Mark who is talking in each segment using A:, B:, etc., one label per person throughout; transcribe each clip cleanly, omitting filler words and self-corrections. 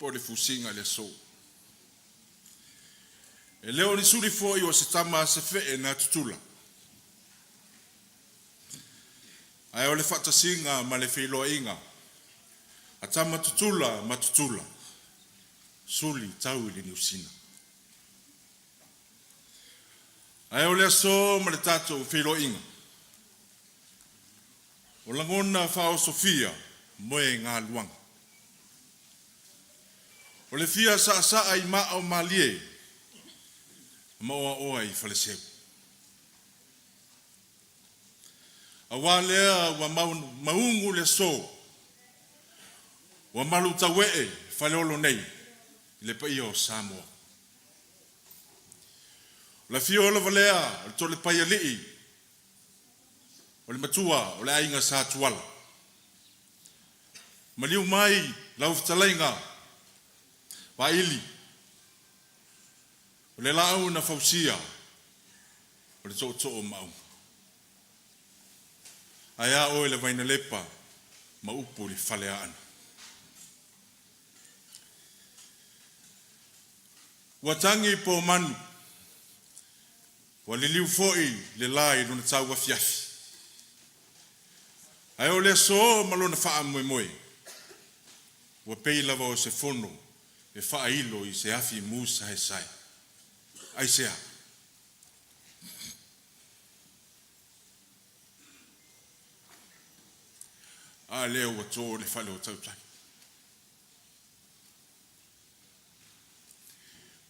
A: po le fusinga le so. E leo ni suri fo i o se tama se fe na tutula. Ai o le whatasinga ma le whiloa inga. A tama tutula ma tutula. Suli tau i le ni usina. Ai o le aso ma le tatou whiloa inga. O langona whao Sofia moe ngā luanga. O le fia sa ai maa o malie. Maoa oa i Faleseu. A wālea wa maungu le so. Wa malu tawee Faleolo nei. Le pai o Samoa. La fiola valea o tole pai alii. O le matua o le ainga sa tuala. Maliu mai lau ftalainga. Wa ili. O le lau na fausia. O le tō o mau. Aia o le vaina lepa. Ma upu li falea ana. Watangi po manu. Wa li liu foi le lai luna tau wa fiafi. Ai o le so malona faa moe moe. Wa pei lava o se fono. E faa ilo i se afi musa he sai. Ai sea. A leo wa tō le fale o tautai.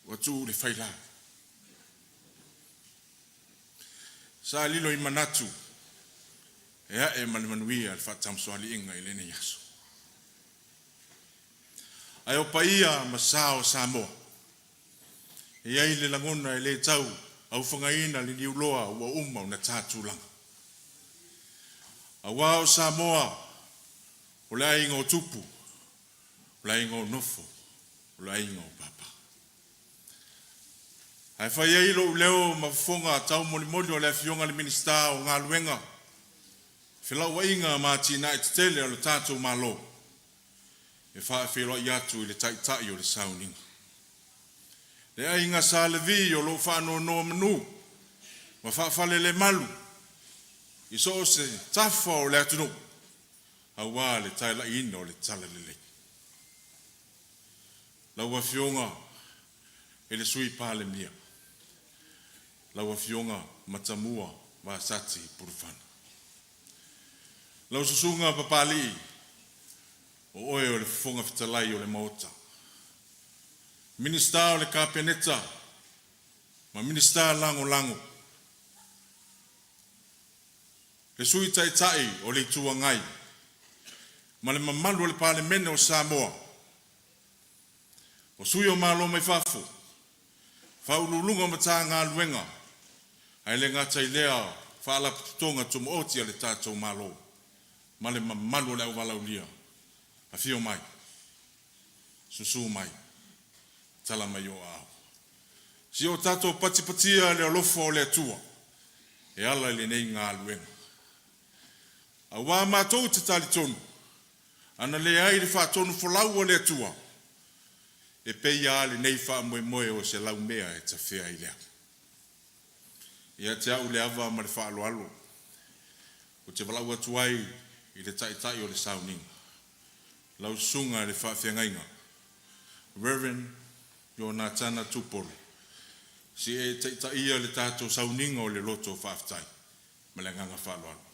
A: Wa tū le faila. Sa lilo i manatu. Ea e manimanuia le whatamsoali inga i lene yaso. Ai o paia ma sao Samoa. E ai le langona e le tau au whangaina li niuloa ua umau na tātulanga. A wao Samoa o le ainga o tupu, o le ainga o nofo, o le ainga o papa. Ai whai eilo leo mafonga tau moli o le fionga le minista o ngā luenga. Whilau wa inga māti na e tele o le tātou malo. E wha whilo i atu i le taitai o le sauninga. Le ainga sa le vi o lo whano no manu. Ma whawhale le malu. I so se tafa o le atunu. A wā le taila ina o le tala le le. Laua fionga e le sui pāle mia. Laua fionga matamua wa sati purufana. Lau susunga papali o oe o le fonga fitalai o le maota. Minista o le kapeneta, ma minista lango lango. Le sui tai o le tua ngai, ma le mamalu o le pale mene o Samoa. O sui o malo mai fafo, faululunga mata ngā luenga, ai le ngata i lea whaala putonga tumu oti le tātou malo, ma le mamalu o le au walau lia, a fio mai, susu mai. Tala mai o au. Si o tato patipatia le alofo o le atua. E ala le nei ngā luenga. A wā mātou te tali tonu. Ana le ai le whātonu whalau o le atua. E pei a le nei wha moe moe o se lau mea e ta whea i lea. Ia te au le awa ma le wha alo alo. O te walau atuai i le tai o le sauninga. Lau sunga le wha whiangainga. Reverend yo na tana tupolo. Si e ta ia le tātou sauninga o le loto whaaftai. Ma le nganga whaaloalo.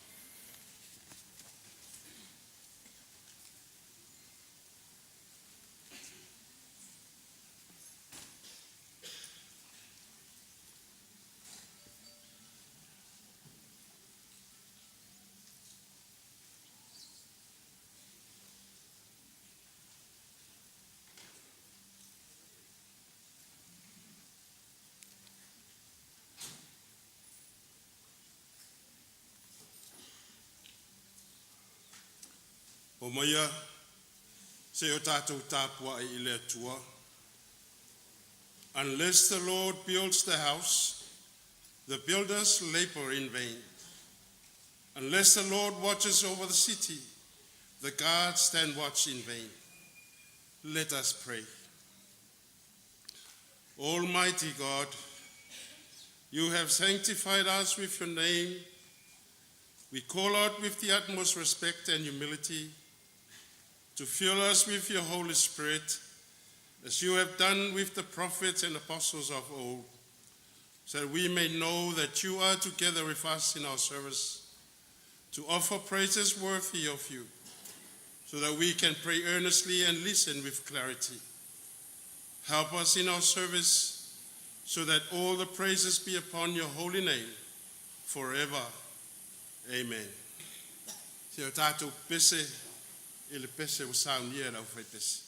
B: O maia, se o tātou tāpua I le atua. Unless the Lord builds the house, the builders labor in vain. Unless the Lord watches over the city, the guards stand watch in vain. Let us pray. Almighty God, you have sanctified us with your name. We call out with the utmost respect and humility to fill us with your Holy Spirit, as you have done with the prophets and apostles of old, so that we may know that you are together with us in our service to offer praises worthy of you, so that we can pray earnestly and listen with clarity. Help us in our service, so that all the praises be upon your holy name forever. Amen. Te o tātou pese, ele pese o saunia rau whaipese.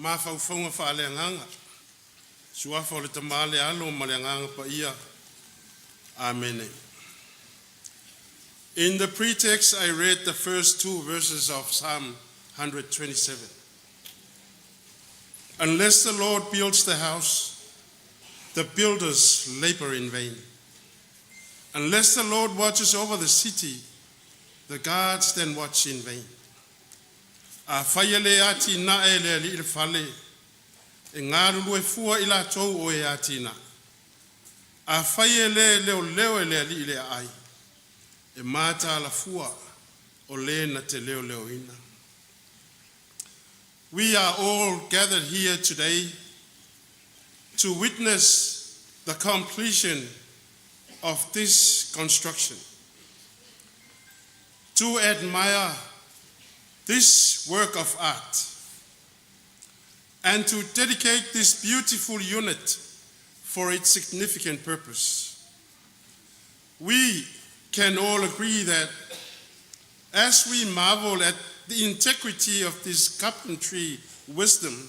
B: Mafaufonga whaaleanganga. Suafa o le tamale alo maleanganga pa ia. Amen. In the pretext, I read the first two verses of Psalm 127. Unless the Lord builds the house, the builders labor in vain. Unless the Lord watches over the city, the guards then watch in vain. A Faleolo ati na ele li il Fale, e ngā ruru e fua I lātou o e atina. A whai e leo e le ali I le ai. E māta la fua o le na te leo ina. We are all gathered here today to witness the completion of this construction, to admire this work of art, and to dedicate this beautiful unit for its significant purpose. We can all agree that as we marvel at the integrity of this carpentry wisdom,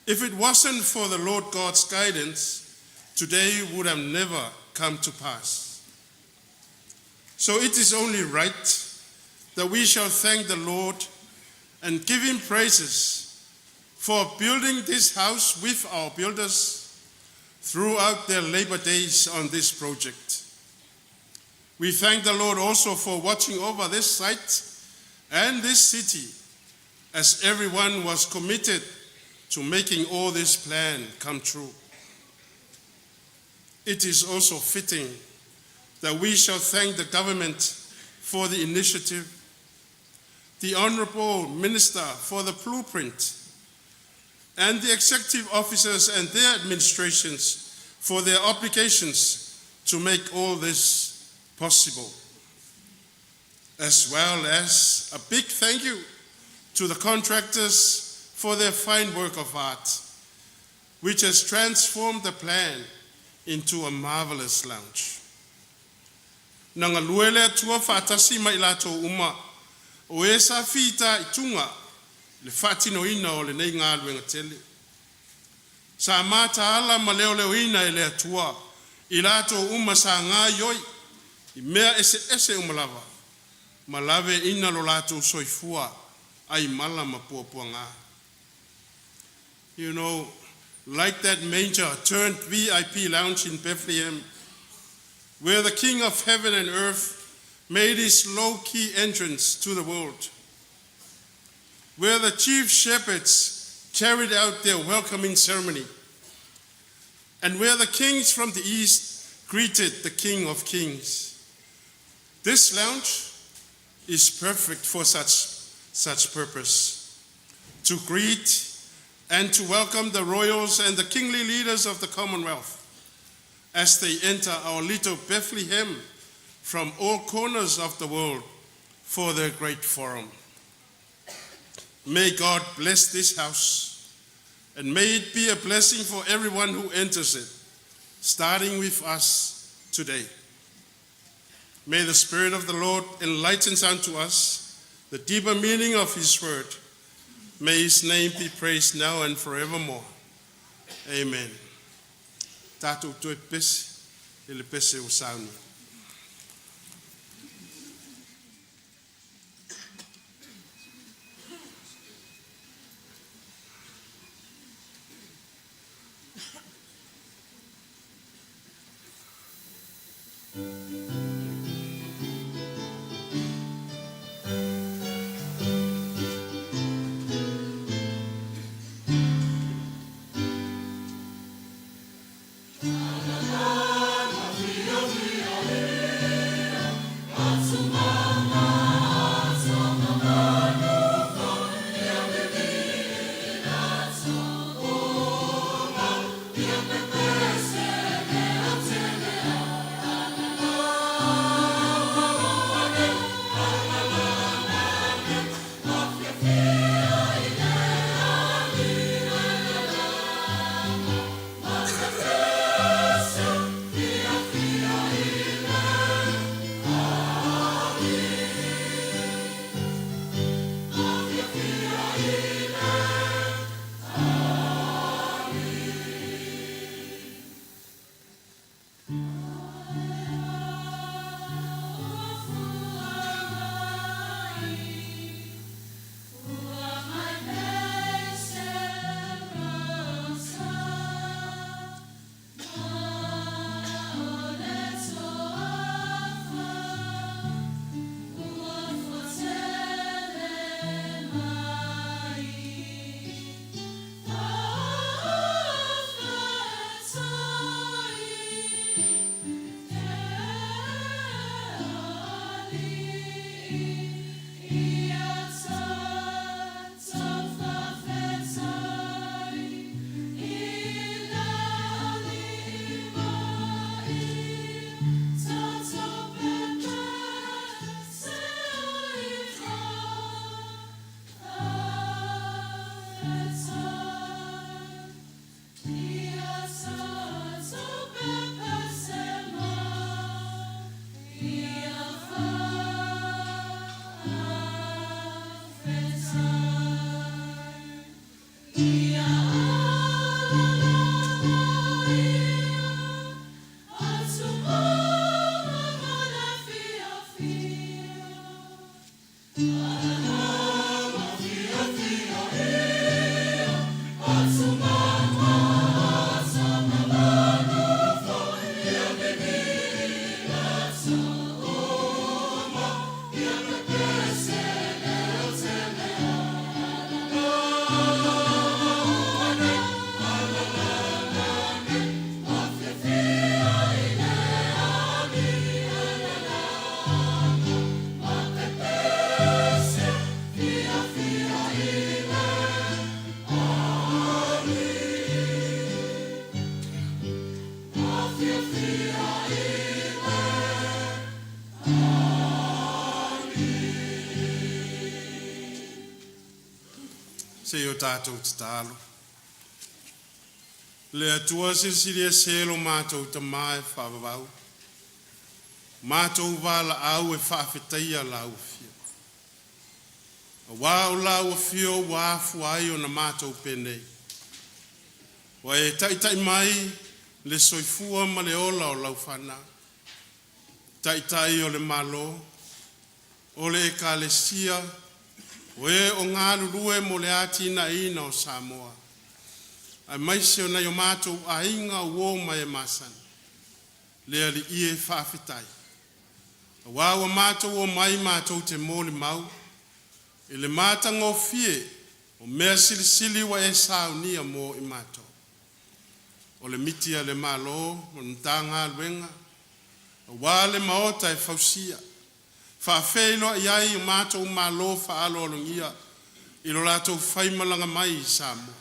B: if it wasn't for the Lord God's guidance, today would have never come to pass. So it is only right that we shall thank the Lord and give him praises for building this house with our builders throughout their labor days on this project. We thank the Lord also for watching over this site and this city as everyone was committed to making all this plan come true. It is also fitting that we shall thank the government for the initiative, the Honorable Minister for the blueprint, and the executive officers and their administrations for their obligations to make all this possible, as well as a big thank you to the contractors for their fine work of art, which has transformed the plan into a marvelous lounge. Nanga luele atua whaatasi mai lato uma, o e sa whita I tunga, le whatino ina o le nei ngā luenga tele. Sa mata ala ma leo ina e le atua, I lato uma sa ngā yoi, I mea ese umalawa, malave ina lo lato soifua, ai mala ma puapua ngā. You know, like that manger turned VIP lounge in Bethlehem, where the King of heaven and earth made his low-key entrance to the world, where the chief shepherds carried out their welcoming ceremony, and where the kings from the east greeted the King of kings. This lounge is perfect for such purpose, to greet and to welcome the royals and the kingly leaders of the Commonwealth as they enter our little Bethlehem from all corners of the world for their great forum. May God bless this house, and may it be a blessing for everyone who enters it, starting with us today. May the Spirit of the Lord enlighten unto us the deeper meaning of his word. May his name be praised now and forevermore. Amen. Tātou toi pese, ele pese o sauni. Se o tātou te tālo. Le atua sirisiri e selo mātou te mae whawawau. Mātou wala au e whawhetaia lau fio. A wā o lau fio wā fuai o na mātou penei. Wa e taitai mai le soifua ma le ola o lau whana. Taitai o le malo, o le ekalesia, o e o ngā lurue mo le atina ina o Samoa. Ai maise o nei o mātou a inga uo mai e masani. Le ali i e whawhitai. A wāua mātou o mai mātou te mōli mau. E le mātanga o fie o mea silisili wa e saunia mō i mātou. O le mitia le malo, o mtanga luenga. A wā le maota e fausia. Fale iai o mātou malo whaalolongia i lo lātou whaimalanga mai i Samoa.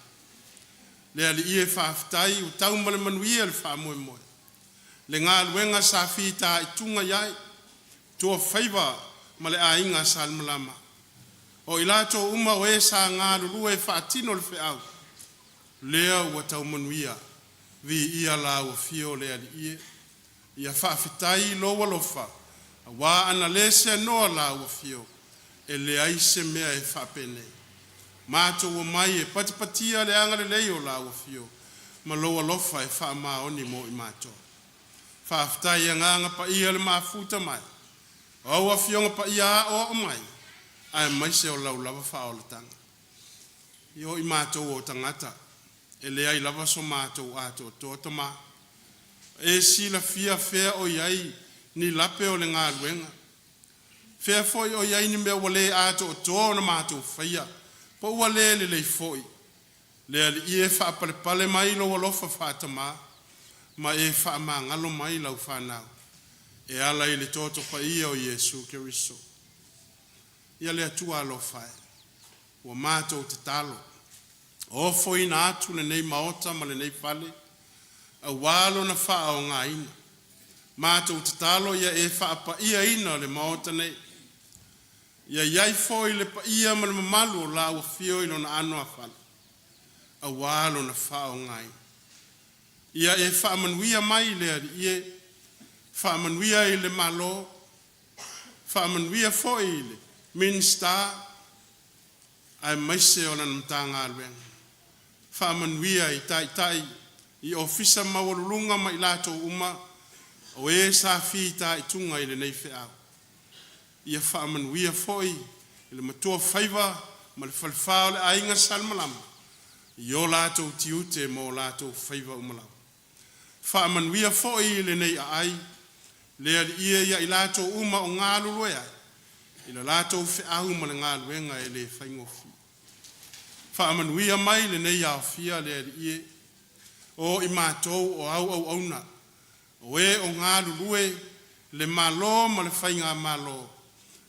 B: Le ali i e whawhitai o tau male manuia le whaamoe moe. Le ngā luenga sa whita i tunga iai, tua whaiva ma le ainga salmalama. O i lātou uma o e sa ngā lulu e whaatino le whiau. Lea ua tau manuia, vi ia la ua fio le ali i e. Ia whawhitai loa lofa. Wa ana lese noa la ua fio, e le aise mea e whapene. Mātou o mai e patipatia le anga le leo la ua fio, ma loa lofa e whaamaoni mo i mātou. Whawhitai e nganga pa ia le mafuta mai, aua fionga pa ia o mai, ai maise o lau lava whaolatanga. Io i mātou o tangata, e le ai lava so mātou ato tōtama, e sila fia fea o iai, ni lape o le ngā luenga. Whea foi o iai ni mea wale ato o tō na mātou whaia, pa ua le lei foi. Le ali i e whaapale mai lo walofa whaatama, ma e whaamangalo mai lau whanau. E ala i le tōto pa ia o Iesu Keriso. Ia le atua alo whae, ua mātou te talo. O foi na atu le nei maota ma le nei whale, a walo na wha o ngā ina. Mātou te talo ia e whaapa ia ina le maota nei. Ia iai foi le pa ia ma le mamalu o la ua fio ilo na anoa whala. A walo na whao ngai. Ia e whaamanuia mai le ari ie. Whaamanuia i le malo. Whaamanuia foi i le minsta. Ai maise o lana mtanga alwen. Whaamanuia i tai i ofisa mawalulunga ma i lato uma. O e sa whita i tunga i le nei whiau. Ia whaamanuia foi, i le matua whaiva, ma le whalwhao le ainga salmalama. I o lātou tiute mo lātou whaiva umalau. Whaamanuia foi i le nei a ai, le ali ia i lātou uma o ngā lulue ai. I le lātou whiau ma le ngā luenga e le whaingofi. Whaamanuia mai le nei a whia le ali ia, o i mātou o au auna. O e o ngā lulue le malo ma le whainga malo.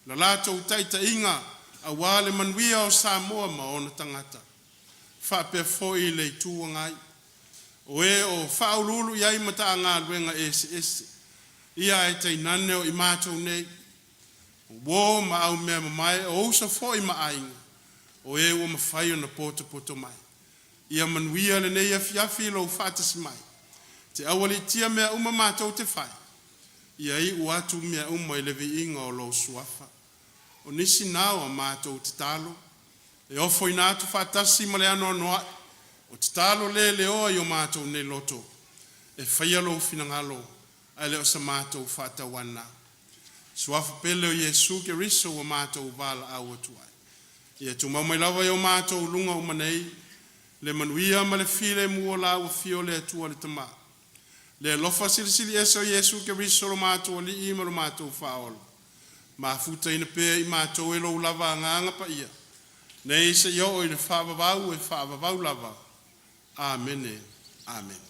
B: La lātou taita inga a wale manuia o Samoa ma o na tangata. Whape foi le tuangai. O e o whaululu iai mata ngā luenga ese. Ia e tei nane o i mātou nei. Wo ma au mea mai o usa foi ma ainga. O e o mawhai o na poto mai. ia manuia le nei afiafi lo whātasi mai. Te awali tia mea uma mātou te whai. Ia i uatu mea uma i levi inga o lo suafa. O nisi nao a mātou te talo. E ofo i nātu whātasi ma le ano noa. O te talo le oa i o mātou nei loto. E Faleolo finangalo. Ai leo sa mātou whātawana. Suafa pele o Yesu ke riso o mātou wala au atuai. Ia tu mamai lawa i o mātou lunga o manei. Le manuia ma le file mua la o fio le atua le tama. Le lofa silisili esa o Yesu ke riso o mātou li ima o mātou whaolo. Ma futa ina pēr i mātou e lo lava nganga pa ia. Nei se yo i le whaavavau e whaavavau lava. Amen. Amen.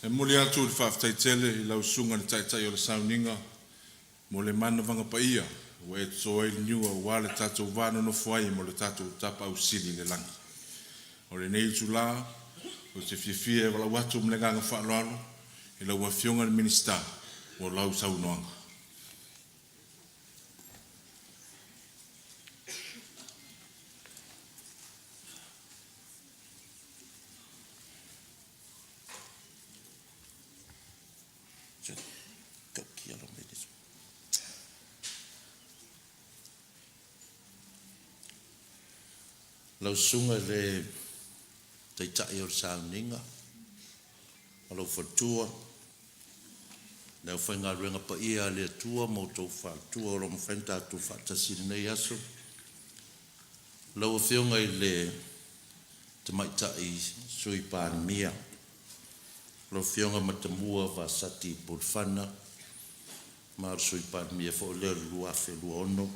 A: E muli atu le whaaftaitele i lau sunga ni taitai o le sauninga. Mo le mana vanga pa ia. Wa e toa i niua wale tatou vano no fuai mo le tatou tapa au sili le langi. O le nei tula, o te fiafia e wala watu mlenganga whaaloalo, i lau wafionga ni minista o lau saunoanga.
C: Lau sunga le taitai o sauninga, alo fatua, lau whainga ruenga pa ia le tua, mo tau whātua o roma whainta atu whātasiri nei aso. Lau whionga i le te maitai sui pāni mia. Lau whionga matamua wa sati pulwhana, mar sui pāni mia fo leo luafe lua ono.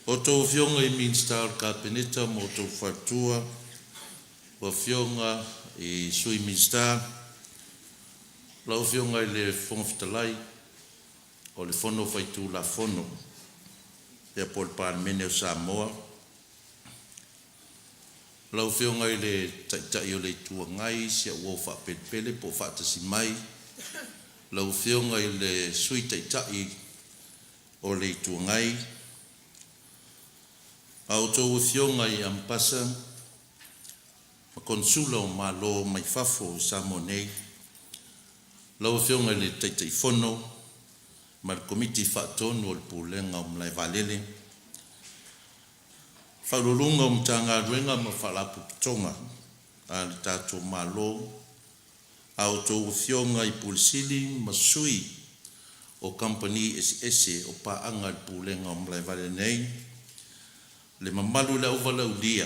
C: O tō whionga i Minster Kapeneta mo tō whatua, o whionga i Sui Minster, lau whionga i le whongawhitalai, o le whono whaitu la whono, e Paul Parmene o Samoa. Lau whionga i le taitai o le tua ngai, sia ua whapepele po whatasi mai. Lau whionga i le sui taitai o le tua ngai, au tō whionga i ampasa, ma konsula o malo mai fafo o Samonei, lau whionga i le taitai whono, ma le komiti whaatonu o le pūlenga o mlai valele, whaururunga o mtanga ruenga ma whalapu pitonga, a le tātou malo, au tō whionga i pūlisili ma sui o company ese o paanga le pūlenga o mlai valele nei, le mamalu le uvala ulia,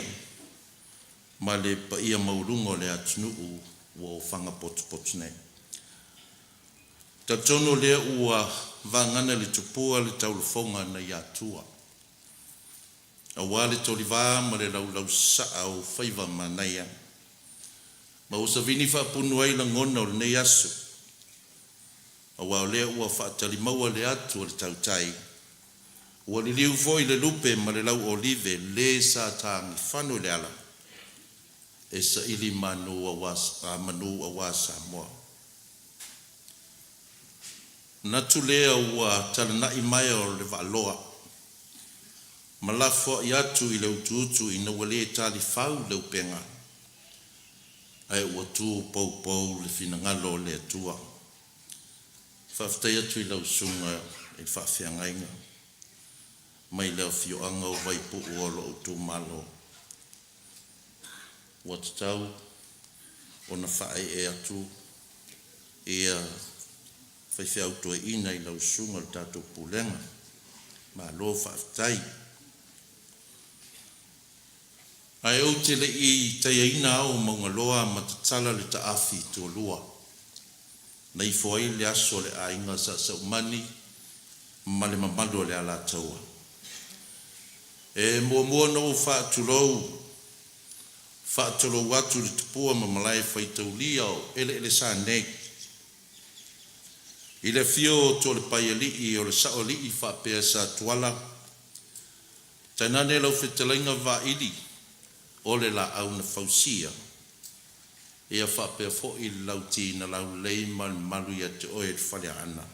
C: ma le paia maurungo le atunuu o whanga potu nei. Ta tono le ua vangana le tupua le taulufonga na iatua. A wale toliva ma le lau saa o whaiva manaia. Ma usa vini whapunu ai la ngona o le nei asu. A wao le ua whaatali maua le atu o le tautai. Ua li liu foi le lupe ma le lau olive le sa tangi whanu le ala. E sa ili manu a wasa moa. Natu lea ua talana i mai o le valoa. Malafo i atu i le utu i na wale tali fau le upenga. Ai ua tu pou le finangalo le atua. Whaftai atu i lau sunga i whawhiangainga. Mai leo whioanga o waipu uolo o tū malo. Watatau, o na whae e atu, ea whaiwhia autua ina i lau sunga o tātou pūlenga. Ma lo whaftai. Ai au te le i teia ina au maunga loa matatala le taafi tō lua. Nei fwai le aso le ainga sa umani, ma le mamalo le ala taua. E mua no whaatulou watu le tupua ma malai whaitaulia o ele sa nei. I le fio to le paialii o le saolii whapea sa tuala. Tainane lau whetalainga wa ili o le la au na fausia. ia whapea fo I lau tina lau lei malu ia te oe whale ana.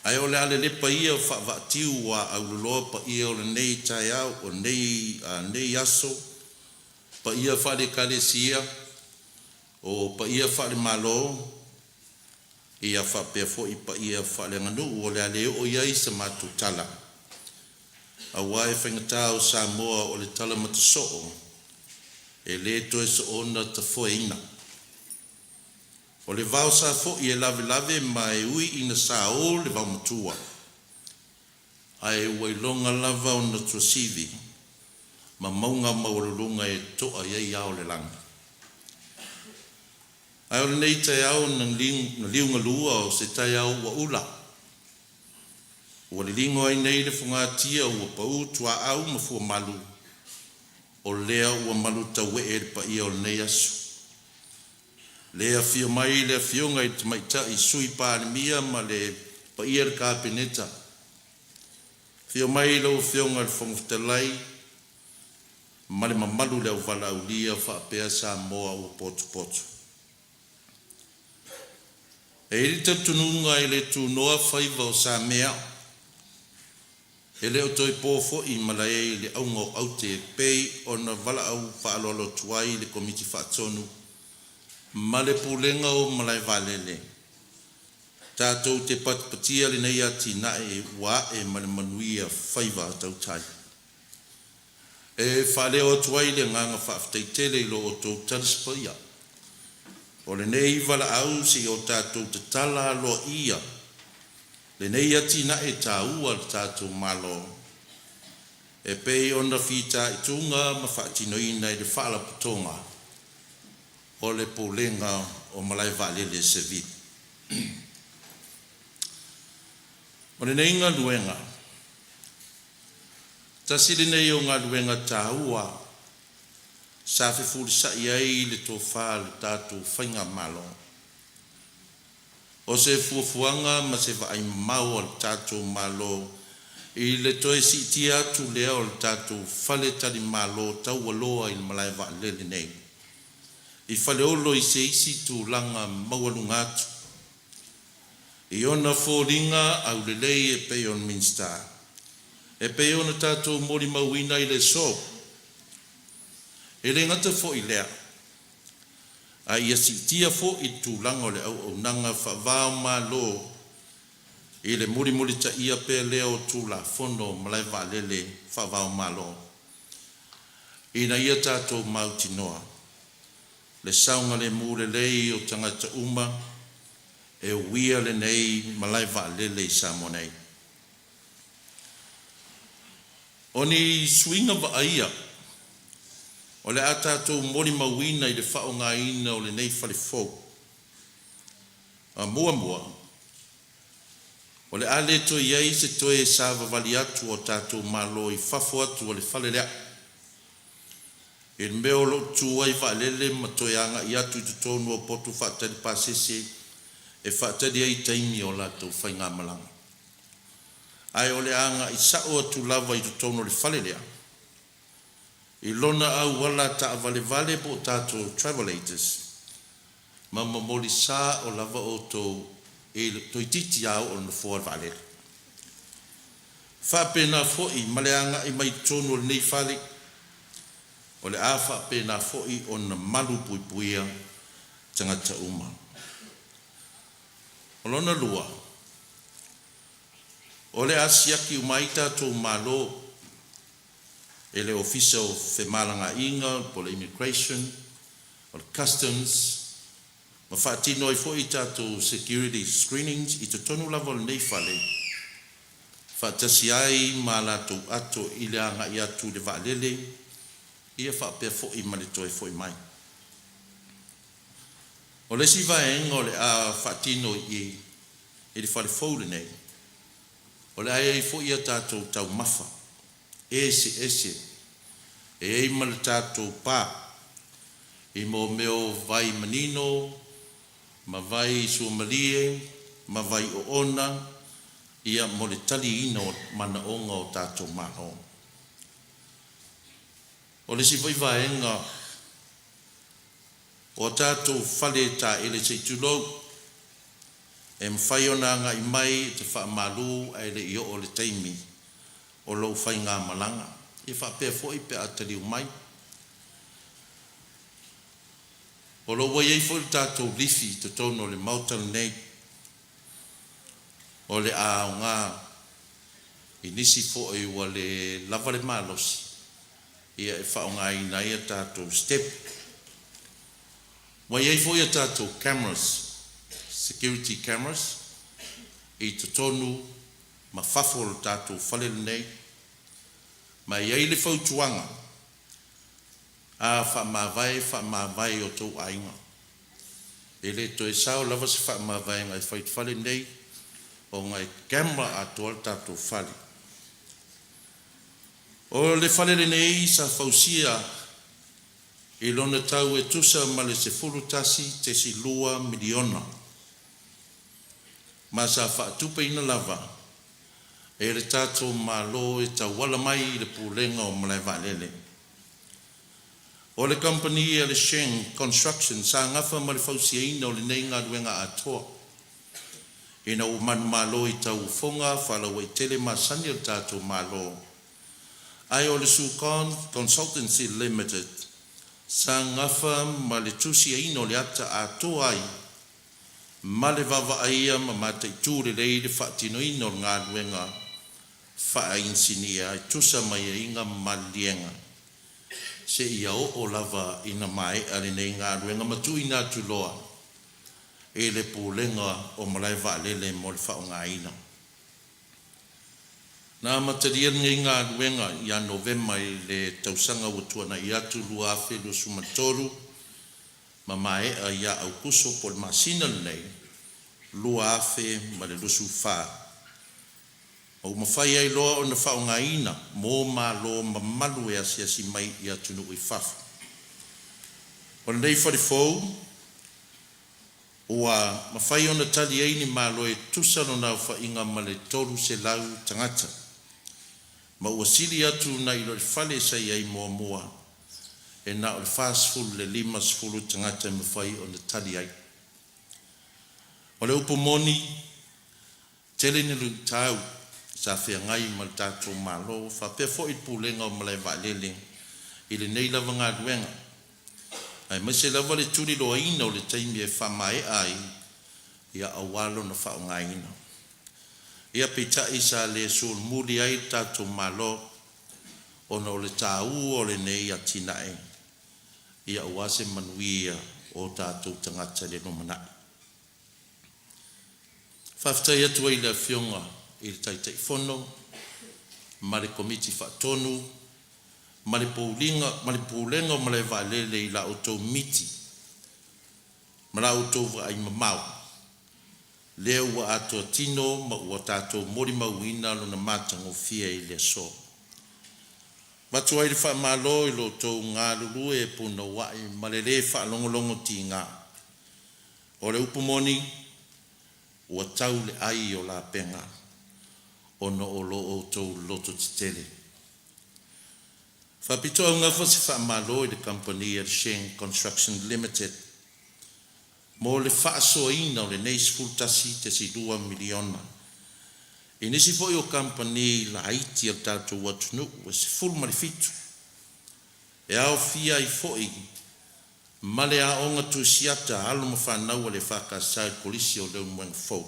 C: Ai ole ale lepa ia whaatiu wa au loa pa ia ole nei tai au o nei aso pa ia whale kalesia o pa ia whale malo ia whapea fo I pa ia whale nganu ole ale o iai sa matu tala. A wai whangatau Samoa o le tala matasoo e le toe sa ona ta foeina. O le vau sa fo I e lave mai ui ina sa o le vau matua. Ai wailonga lava o na tuasivi ma maunga maurulunga e toa iei au le langa. Ai o le nei tai au na liunga lua o se tai au wa ula. O le lingo ai nei le fungatia ua pau tua au ma fua malu. O lea ua malu tawe e pa ia o nei asu. Lea fio mai lea fionga I tamaita I sui pānemia ma le pa ia le kāpeneta. Fio mai lau fionga le whangfutalai ma le mamalu lea uvala au lia whaapea sa moa ua potu. E iri tatununga I le tu noa whaiva o sa mea. E leo toi pōfo I malae le aungo au te pei o na vala au whaalolo tuai le komiti whaatonu ma le pulenga o malai valele. Tātou te patipatia le nei ati na e wā e male manuia whaiva tau tai. E Faleolo tuai le nganga whaafteitele lo o tau tarispaia. O le nei vala au si o tātou te tala lo ia. Le nei ati na e tāua le tātou malo. E pei ona whita I tunga ma whaatinoina I le whaala putonga. O le pōlenga o malai valele se vit. O le nei ngā luenga. Tasile nei o ngā luenga tāua. Sa whifurisa iai le tō wha le tātou whainga malo. O se fuafuanga ma se vai mau al tātou malo I le toe si tia tu lea o le tātou whale tari malo tau aloa I le malai wa lele nei. I Faleolo I se isi tu langa maualungatu. I ona fōringa au le lei e pei on Minster. E pei ona tātou mori mauina I le so. E le ngata fo I lea. A ia si tia fo I tu lango le au nanga whavao malo I le muri ta ia pe leo tu la fono malai valele whavao malo. I na ia tātou mauti noa. Le saunga le mure lei o tangata uma e wia le nei malai valele I Samonei. Oni swinga va aia. O le atatou mori mauina I le whaonga ina o le nei whale fau. A mua. O le ale to iei se toe sa vavali atu o tātou malo I whafo atu o le whale lea. E meo lo tua I whalele ma toe anga I atu I tutonu o potu whaatari pasese e whaatari ai taimi o lātou whainga malanga. Ai o le anga I sao atu lava I tutonu o le whale lea. I lona au wala ta vale po tātou travelators. Ma mamoli sa o lava o tō e toi titi au o na fōa vale. Whapena fōi maleanga I mai tonu o nei whale. O le a whapena fōi o na malu puipuia tangata uma. O lona lua. O le asiaki umaita tō malo e le ofisa o whemalanga inga, po le immigration, o le customs, ma whaatino I fo I tātou security screenings, I te tonu lava le nei whale. Whaatasi ai ma lātou ato I le anga I atu le waalele, ia whaapea fo I male toi fo I mai. O le si vaenga o le a whaatino I le whale Fale nei. O le ai fo I a tātou tau mafa. Ese, e ei mala tātou pā, I mo meo vai manino, ma vai suamalie, ma vai o ona, ia mo le tali ina o mana onga o tātou maho. O le si vai vaenga, o tātou whale tā ele se tulou, e mwhai ona ngā i mai te whaamalu e le i o le teimi o lau whai ngā malanga. I whapea fwoi pe atari o mai. O lau wai ei fwoi tātou rifi te tono le mautal nei, o le a o ngā i nisi fwoi wa le lava le malosi, ia e wha o ngā i na ia tātou step. Wai ei fwoi a tātou cameras, security cameras, i te tonu ma whafo le tātou whalele nei, ma iei le whautuanga, a wha o tau ainga. E le to e sao lava se wha mawai ngai whale nei, o ngai camera a toa tātou whale. O le whalele nei sa whausia, i lona tau e tusa ma le se furutasi te si lua miliona. Ma sa whaatupa ina lava, e le tātou malo e tau wala mai i le pūlenga o malai valele. O le company e le Sheng Construction sa ngafa ma le whausia ina o le nei ngā ruenga atoa. Ina o manu malo i tau whonga whalawa i tele masani o tātou malo. Ai o le Sukon Consultancy Limited sa ngafa ma le tusia ina o le ata atoa ai. Ma le vava aia ma mata i tūre lei le whaatino ina o ngā ruenga wha insinia i tusa mai a inga malienga. Se ia o lava ina mai ale nei ngā ruenga matu ina tuloa e le pūlenga o malai vaalele mo le whao ngā ina. Nā matarian ngai ngā ruenga i a Novemba i le tausanga utuana i atu lua afe lo sumatoru ma mai a ia au kuso po le masina nei lua afe ma le lusu wha. O mawhai ai loa o na whao ngā ina mō mā loa ma malu e asi mai i atunu i whafu. O nei wharifou ua mawhai o na tali eini mā loa e tusano nā whainga ma le toru se lau tangata. Ma ua sili atu na ilo le whale sai ai mua e na o le whasfulu le 5 tangata mawhai o na tali ai. O le upomoni tele ni lu tau sa fea ngai ma le tātou malo whapea fo i pūlenga o malai vaalele i le nei lava ngā ruenga. Ai mai se lava le turi loa ina o le taimi e whamae ai ia awalo na whao ngā ina. Ia pitai sa le sul muli ai tātou malo o na o le tāu o le nei atina e. Ia awase manuia o tātou tangata le no manai. Whaftai atu ai le fionga i le taitai whono, ma le komiti whaatonu, ma le pūlenga ma le vaalele i la autou miti, ma la autou wa ai mamau. Lea ua atua tino ma ua tātou mori mauina lo na mātango fia i le so. Matu ai le whaamalo i lo tau ngā lulu e puna wai ma le le whaalongolongo ti ngā. O le upumoni, ua tau le ai o la penga. Ono o lo o tau loto titele. Whapito au ngā whasi whaamalo i le company e Sheng Construction Limited. Mo le whaasoa ina o le neis fultasi te si 2 miliona. I nisi fo i o company la haiti al tātou watunu e se full marifitu. E au fia i fo i male a onga tu siata alo ma whanau le whakasai polisi o leo mweng fau.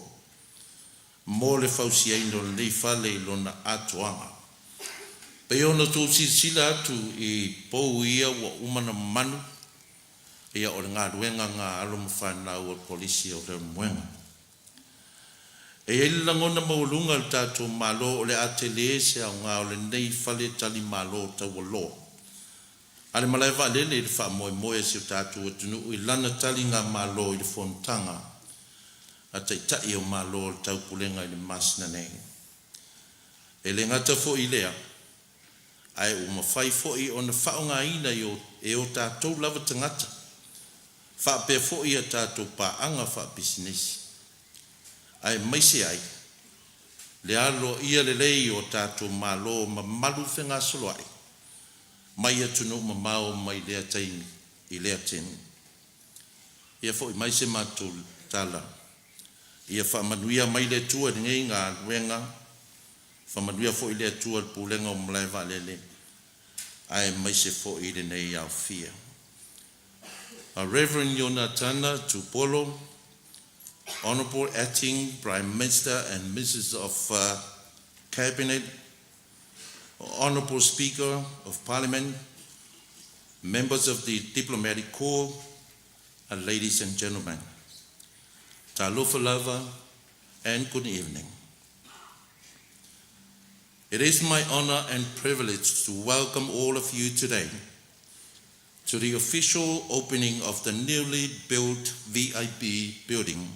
C: Mo le fausia ina o le Fale i lona atoanga. Pe ona tō sila atu i pou ia wa umana manu ia o ngā ruenga ngā alo ma whanau o polisi o leo mwenga. E ele langona maulunga le tātou malo o le atele se au ngā o le nei Fale tali malo tau o loa. Ale malai vaalele i le wha moe se o tātou atunu i lana tali ngā malo i le fontanga a taitai o malo o tau pulenga i le masina nei. E le ngata fo i lea, ai o mawhai fo i o na whao ngā ina e o tātou lava tangata. Wha pe fo i a tātou paanga wha bisinesi. Ai maise ai, le alo ia le lei o tātou malo ma malu whenga solo ai. Mai atunu ma mao mai lea taimi i lea temi. Ia fo i mai se mātou tala. Ia whamanuia mai le tua ni ngei ngā luenga. Whamanuia fo i le tua pūlenga o mlai valele. Ai mai se fo i le nei au fia. Reverend Yonatana Tupolo, Honorable Acting Prime Minister and Mrs. of Cabinet, Honorable Speaker of Parliament, members of the Diplomatic Corps, and ladies and gentlemen, talofa lava and good evening. It is my honor and privilege to welcome all of you today to the official opening of the newly built VIP building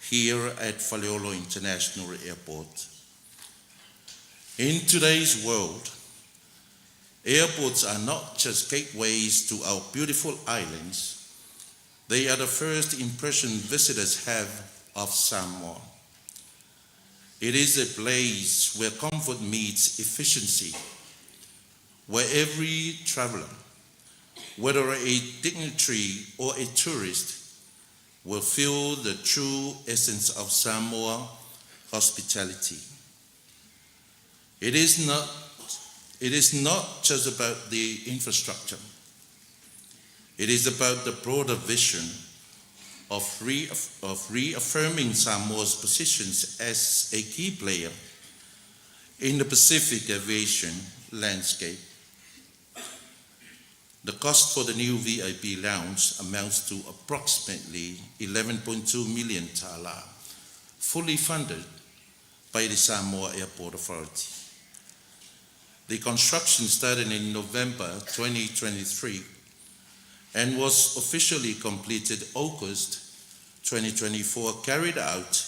C: here at Faleolo International Airport. In today's world, airports are not just gateways to our beautiful islands, they are the first impression visitors have of Samoa. It is a place where comfort meets efficiency, where every traveler, whether a dignitary or a tourist, will feel the true essence of Samoa hospitality. It is not just about the infrastructure. It is about the broader vision of reaffirming Samoa's positions as a key player in the Pacific aviation landscape. The cost for the new VIP lounge amounts to approximately 11.2 million tala, fully funded by the Samoa Airport Authority. The construction started in November 2023 and was officially completed August 2024, carried out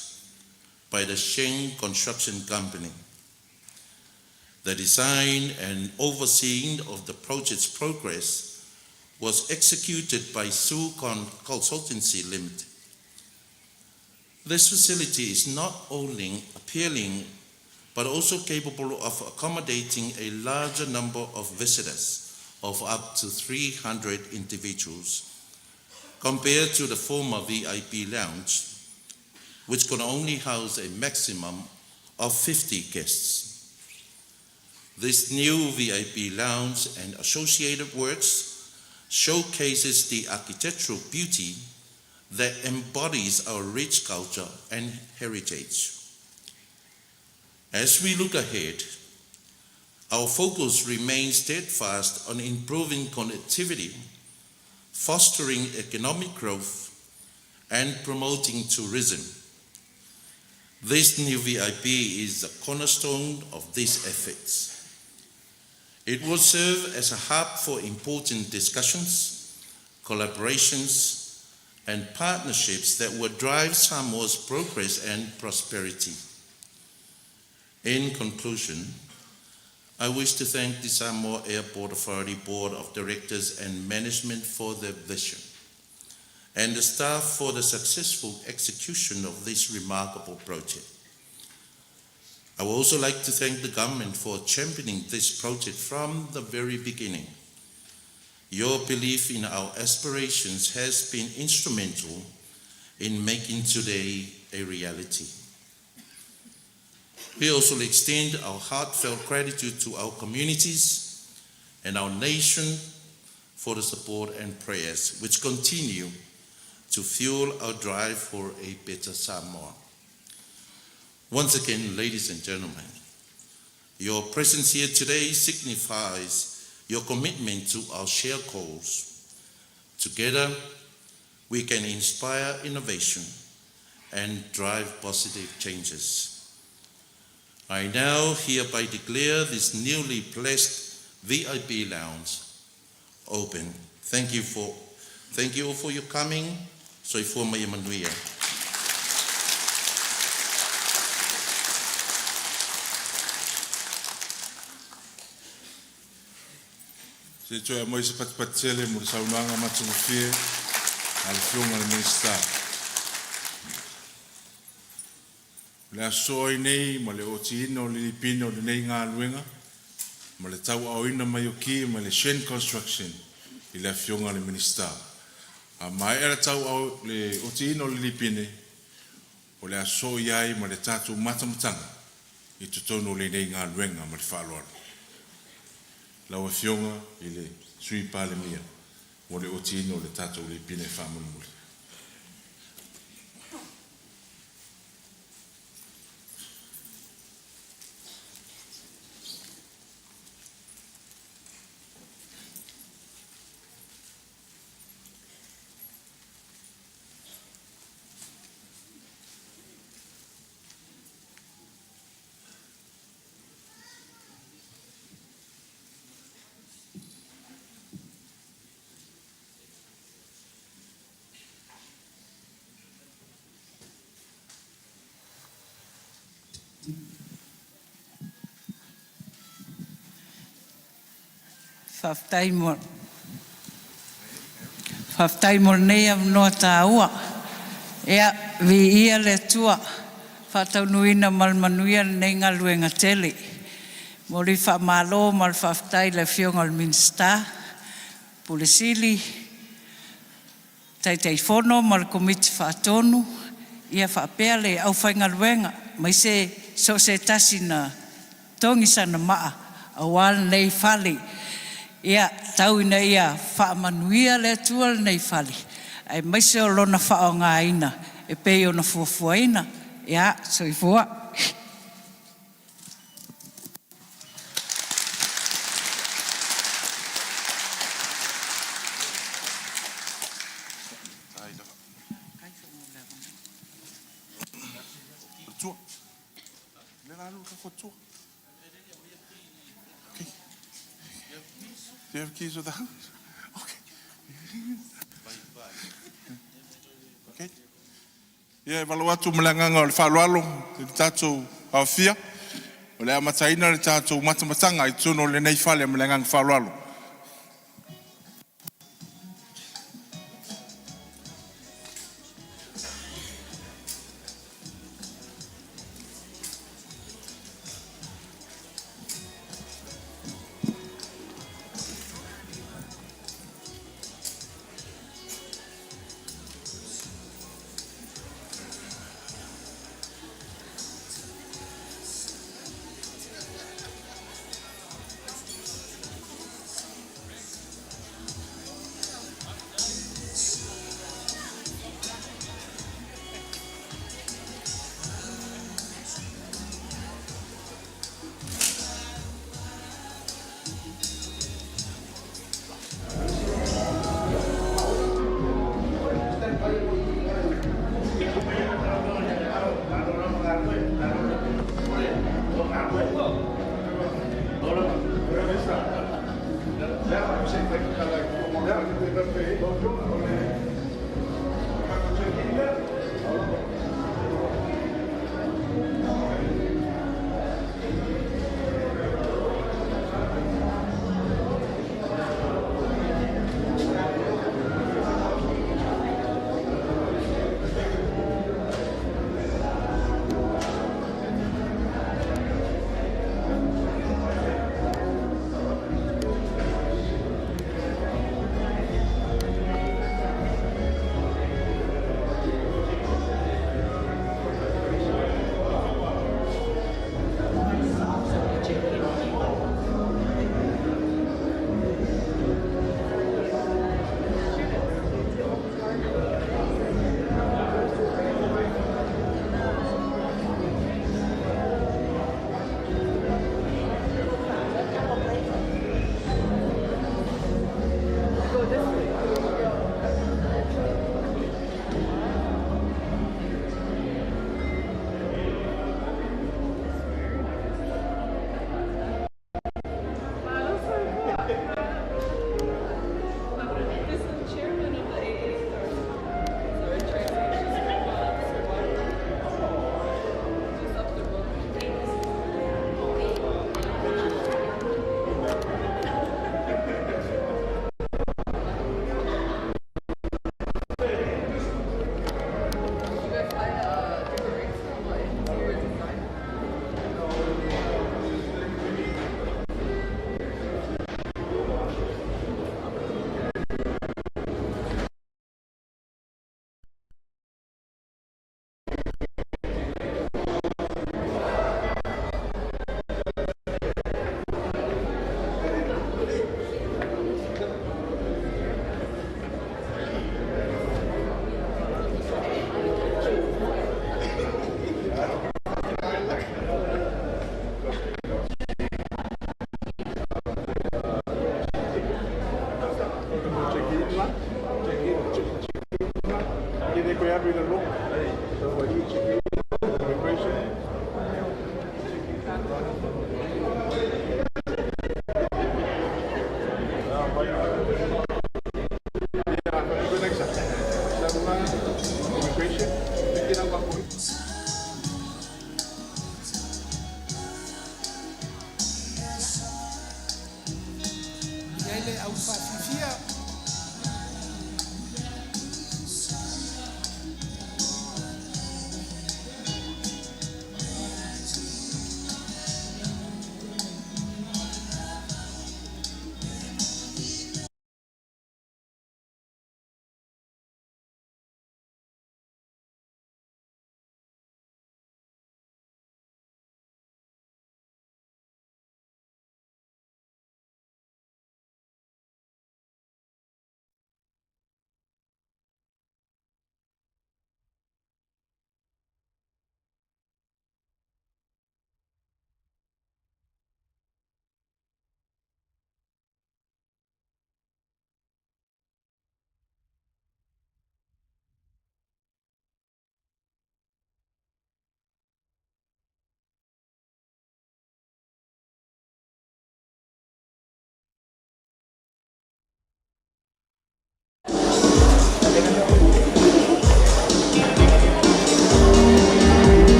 C: by the Sheng Construction Company. The design and overseeing of the project's progress was executed by Sucon Consultancy Limited. This facility is not only appealing but also capable of accommodating a larger number of visitors of up to 300 individuals, compared to the former VIP lounge, which could only house a maximum of 50 guests. This new VIP lounge and associated works showcases the architectural beauty that embodies our rich culture and heritage. As we look ahead, our focus remains steadfast on improving connectivity, fostering economic growth, and promoting tourism. This new VIP is the cornerstone of these efforts. It will serve as a hub for important discussions, collaborations, and partnerships that will drive Samoa's progress and prosperity. In conclusion, I wish to thank the Samoa Airport Authority Board of Directors and Management for their vision, and the staff for the successful execution of this remarkable project. I would also like to thank the government for championing this project from the very beginning. Your belief in our aspirations has been instrumental in making today a reality. We also extend our heartfelt gratitude to our communities and our nation for the support and prayers which continue to fuel our drive for a better Samoa. Once again, ladies and gentlemen, your presence here today signifies your commitment to our shared goals. Together, we can inspire innovation and drive positive changes. I now hereby declare this newly blessed VIP lounge open. Thank you all for your coming. Soy forma i manuia.
A: Se toi mo se patpatele mo saunanga matufie al flunga al minister. Le asoi nei ma le otino le pino le nei ngā luenga ma le tau au ina mai o ki ma le Shen Construction i le fionga le minister. A mai era tau au le o te ino le lipine, o le aso iai ma le tātou matamatanga, i te tono le nei ngā luenga ma le whaaloana. Lau e fionga i le sui pāle mia, o le o te ino le tātou le lipine whaamamuli.
D: Whaftai mo nei am noa tā ua. Ea, vi ia le tua. Whatau nuina malmanuia nei ngā luenga tele. Mori whamalo mal whaftai le fionga al minsta. Pulisili. Tai whono mal komiti whatonu. Ia whapea le au whainga luenga. Mai se so se tasi na tongi sana maa. Awal nei Fale. Ia tau ina ia whaamanuia le tual nei Fale. Ai maise o lona whao ngā ina. E pei o na fuafua ina. Ia, so i fua.
A: Do you have keys of the house? Okay. Okay. Ia, walo atu malanganga o le whaaloalo, le tātou awhia. O le amataina le tātou matamatanga i tuno le nei Fale malanganga whaaloalo.